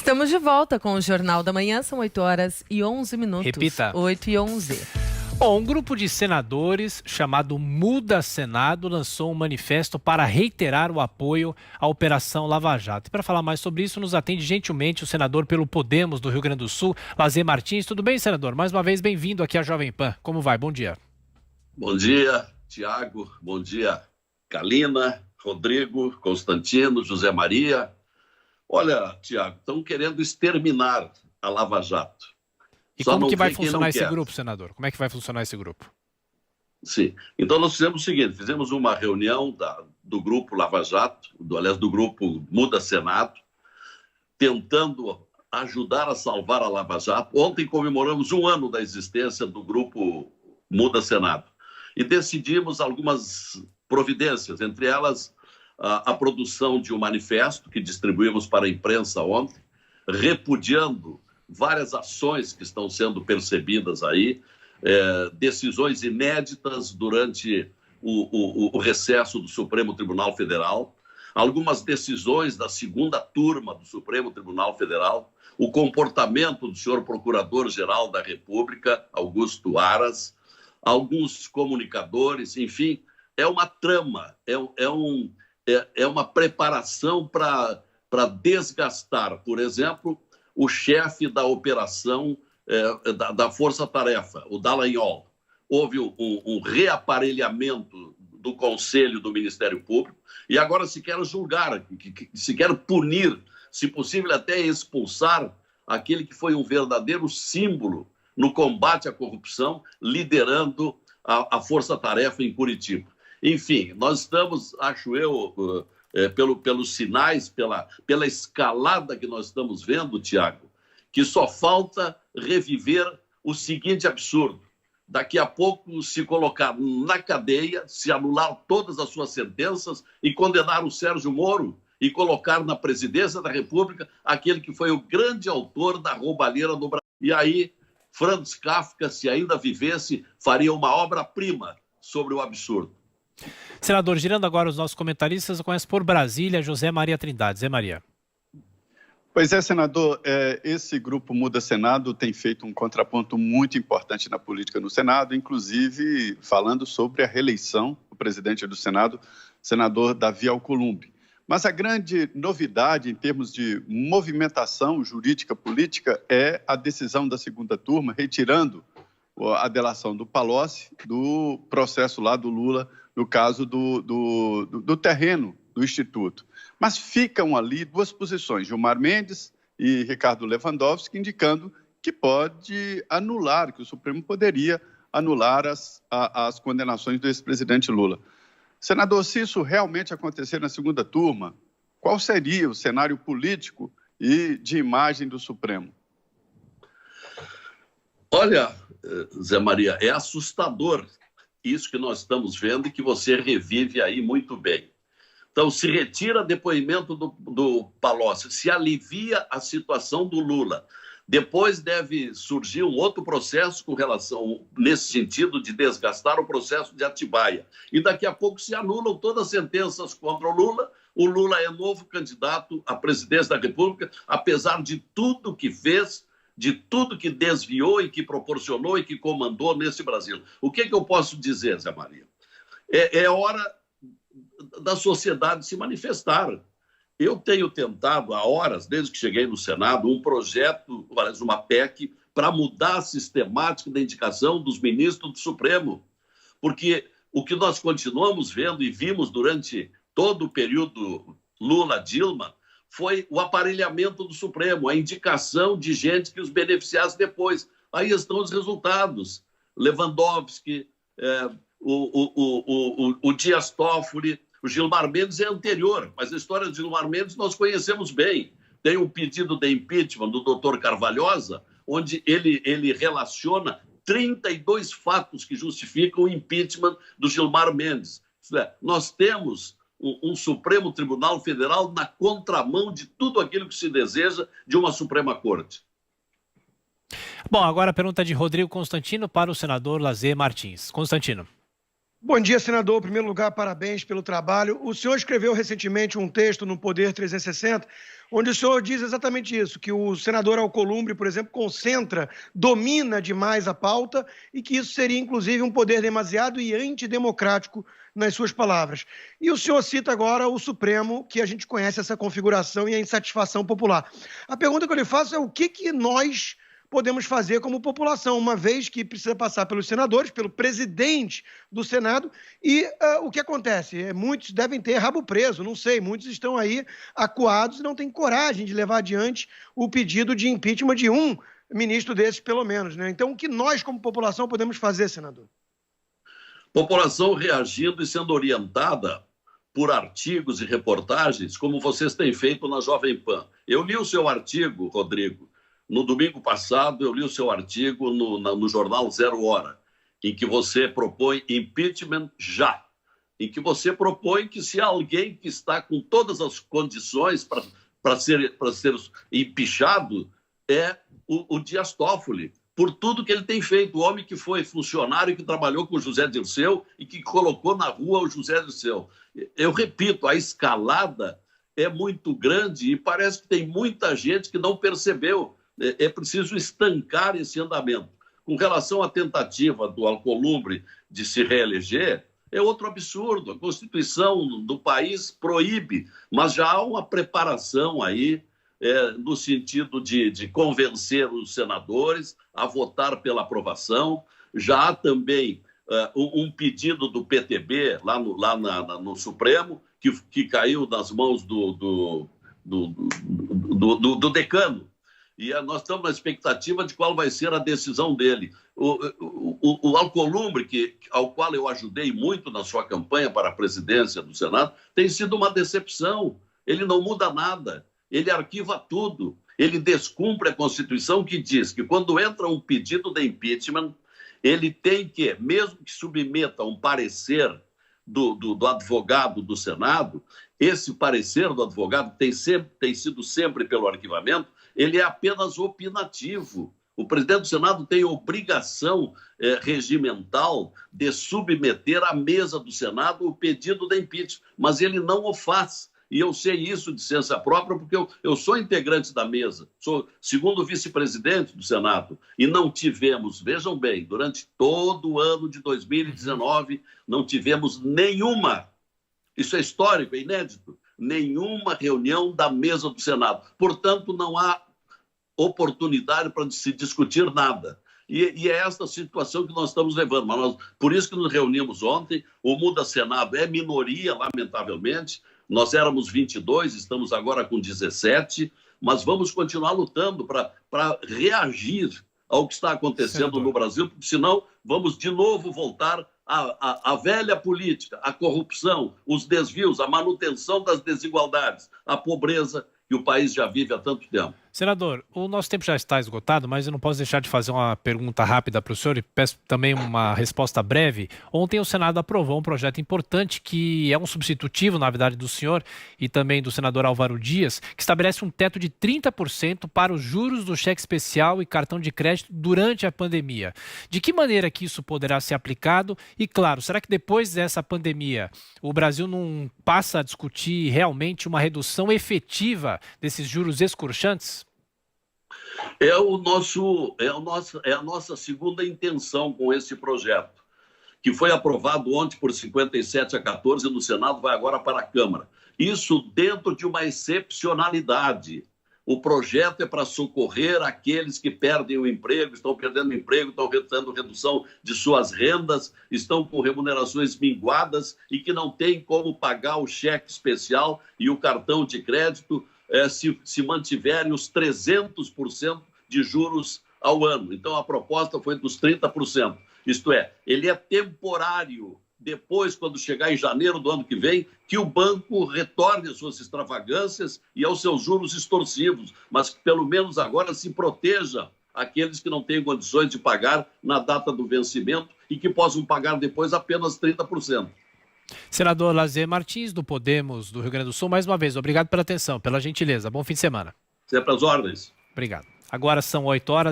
Estamos de volta com o Jornal da Manhã, são 8h11. Repita. 8h11. Bom, um grupo de senadores chamado Muda Senado lançou um manifesto para reiterar o apoio à Operação Lava Jato. E para falar mais sobre isso, nos atende gentilmente o senador pelo Podemos do Rio Grande do Sul, Lazer Martins. Tudo bem, senador? Mais uma vez, bem-vindo aqui à Jovem Pan. Como vai? Bom dia. Bom dia, Tiago. Bom dia, Kalina, Rodrigo, Constantino, José Maria. Olha, Tiago, estão querendo exterminar a Lava Jato. E como que vai funcionar esse grupo, senador? Como é que vai funcionar esse grupo? Sim. Então nós fizemos o seguinte, fizemos uma reunião do grupo Lava Jato, do grupo Muda Senado, tentando ajudar a salvar a Lava Jato. Ontem comemoramos 1 ano da existência do grupo Muda Senado e decidimos algumas providências, entre elas a produção de um manifesto que distribuímos para a imprensa ontem, repudiando várias ações que estão sendo percebidas aí, decisões inéditas durante o recesso do Supremo Tribunal Federal, algumas decisões da segunda turma do Supremo Tribunal Federal, o comportamento do senhor Procurador-Geral da República, Augusto Aras, alguns comunicadores, enfim, é uma trama, é uma preparação para desgastar, por exemplo, o chefe da operação da Força Tarefa, o Dallagnol. Houve um reaparelhamento do Conselho do Ministério Público e agora se quer julgar, se quer punir, se possível até expulsar aquele que foi um verdadeiro símbolo no combate à corrupção, liderando a Força Tarefa em Curitiba. Enfim, nós estamos, acho eu, pelos sinais, pela escalada que nós estamos vendo, Tiago, que só falta reviver o seguinte absurdo. Daqui a pouco se colocar na cadeia, se anular todas as suas sentenças e condenar o Sérgio Moro e colocar na presidência da República aquele que foi o grande autor da roubalheira no Brasil. E aí, Franz Kafka, se ainda vivesse, faria uma obra-prima sobre o absurdo. Senador, girando agora os nossos comentaristas, eu começo por Brasília, José Maria Trindade. Zé Maria. Pois é, senador, esse grupo Muda Senado tem feito um contraponto muito importante na política no Senado, inclusive falando sobre a reeleição do presidente do Senado, senador Davi Alcolumbre. Mas a grande novidade em termos de movimentação jurídica política é a decisão da segunda turma, retirando a delação do Palocci do processo lá do Lula, no caso do terreno do Instituto. Mas ficam ali duas posições, Gilmar Mendes e Ricardo Lewandowski, indicando que pode anular, que o Supremo poderia anular as condenações do ex-presidente Lula. Senador, se isso realmente acontecer na segunda turma, qual seria o cenário político e de imagem do Supremo? Olha, Zé Maria, é assustador isso que nós estamos vendo e que você revive aí muito bem. Então, se retira depoimento do Palocci, se alivia a situação do Lula. Depois deve surgir um outro processo com relação, nesse sentido, de desgastar o processo de Atibaia. E daqui a pouco se anulam todas as sentenças contra o Lula é novo candidato à presidência da República, apesar de tudo que fez, de tudo que desviou e que proporcionou e que comandou nesse Brasil. O que eu posso dizer, Zé Maria? É hora da sociedade se manifestar. Eu tenho tentado há horas, desde que cheguei no Senado, um projeto, uma PEC, para mudar a sistemática da indicação dos ministros do Supremo. Porque o que nós continuamos vendo e vimos durante todo o período Lula-Dilma foi o aparelhamento do Supremo, a indicação de gente que os beneficiasse depois. Aí estão os resultados. Lewandowski, o Dias Toffoli, o Gilmar Mendes é anterior, mas a história de Gilmar Mendes nós conhecemos bem. Tem um pedido de impeachment do doutor Carvalhosa, onde ele relaciona 32 fatos que justificam o impeachment do Gilmar Mendes. Nós temos um Supremo Tribunal Federal na contramão de tudo aquilo que se deseja de uma Suprema Corte. Bom, agora a pergunta de Rodrigo Constantino para o senador Lazer Martins. Constantino. Bom dia, senador. Em primeiro lugar, parabéns pelo trabalho. O senhor escreveu recentemente um texto no Poder 360, onde o senhor diz exatamente isso, que o senador Alcolumbre, por exemplo, domina demais a pauta e que isso seria, inclusive, um poder demasiado e antidemocrático, nas suas palavras. E o senhor cita agora o Supremo, que a gente conhece essa configuração e a insatisfação popular. A pergunta que eu lhe faço é o que nós podemos fazer como população, uma vez que precisa passar pelos senadores, pelo presidente do Senado, e o que acontece? Muitos devem ter rabo preso, não sei, muitos estão aí acuados e não têm coragem de levar adiante o pedido de impeachment de um ministro desses, pelo menos, né? Então, o que nós, como população, podemos fazer, senador? População reagindo e sendo orientada por artigos e reportagens, como vocês têm feito na Jovem Pan. Eu li o seu artigo, Rodrigo, no domingo passado, eu li o seu artigo no jornal Zero Hora, em que você propõe impeachment já, em que você propõe que se alguém que está com todas as condições para ser impeachado é o Dias Toffoli, por tudo que ele tem feito, o homem que foi funcionário, que trabalhou com o José Dirceu e que colocou na rua o José Dirceu. Eu repito, a escalada é muito grande e parece que tem muita gente que não percebeu. É preciso estancar esse andamento. Com relação à tentativa do Alcolumbre de se reeleger, é outro absurdo. A Constituição do país proíbe, mas já há uma preparação aí no sentido de convencer os senadores a votar pela aprovação. Já há também um pedido do PTB lá no Supremo, que caiu nas mãos do decano. E nós estamos na expectativa de qual vai ser a decisão dele. O Alcolumbre, ao qual eu ajudei muito na sua campanha para a presidência do Senado, tem sido uma decepção. Ele não muda nada. Ele arquiva tudo, ele descumpre a Constituição, que diz que quando entra um pedido de impeachment, ele tem que, mesmo que submeta um parecer do advogado do Senado, esse parecer do advogado tem sido sempre pelo arquivamento, ele é apenas opinativo. O presidente do Senado tem obrigação regimental de submeter à mesa do Senado o pedido de impeachment, mas ele não o faz. E eu sei isso de ciência própria porque eu sou integrante da mesa, sou segundo vice-presidente do Senado e não tivemos, vejam bem, durante todo o ano de 2019, não tivemos nenhuma, isso é histórico, é inédito, nenhuma reunião da mesa do Senado. Portanto, não há oportunidade para se discutir nada. E é esta situação que nós estamos levando. Mas por isso que nos reunimos ontem, o Muda Senado é minoria, lamentavelmente. Nós éramos 22, estamos agora com 17, mas vamos continuar lutando para reagir ao que está acontecendo no Brasil, porque senão vamos de novo voltar à velha política, à corrupção, os desvios, a manutenção das desigualdades, a pobreza que o país já vive há tanto tempo. Senador, o nosso tempo já está esgotado, mas eu não posso deixar de fazer uma pergunta rápida para o senhor e peço também uma resposta breve. Ontem o Senado aprovou um projeto importante que é um substitutivo, na verdade, do senhor e também do senador Álvaro Dias, que estabelece um teto de 30% para os juros do cheque especial e cartão de crédito durante a pandemia. De que maneira que isso poderá ser aplicado? E, claro, será que depois dessa pandemia o Brasil não passa a discutir realmente uma redução efetiva desses juros escorchantes? É a nossa segunda intenção com esse projeto, que foi aprovado ontem por 57-14 no Senado, vai agora para a Câmara. Isso dentro de uma excepcionalidade. O projeto é para socorrer aqueles que perdem o emprego, estão perdendo o emprego, estão tendo redução de suas rendas, estão com remunerações minguadas e que não têm como pagar o cheque especial e o cartão de crédito se mantiverem os 300% de juros ao ano. Então, a proposta foi dos 30%. Isto é, ele é temporário. Depois, quando chegar em janeiro do ano que vem, que o banco retorne às suas extravagâncias e aos seus juros extorsivos, mas que pelo menos agora se proteja aqueles que não têm condições de pagar na data do vencimento e que possam pagar depois apenas 30%. Senador Lazier Martins, do Podemos do Rio Grande do Sul, mais uma vez, obrigado pela atenção, pela gentileza. Bom fim de semana. Sempre às ordens. Obrigado. Agora são 8 horas.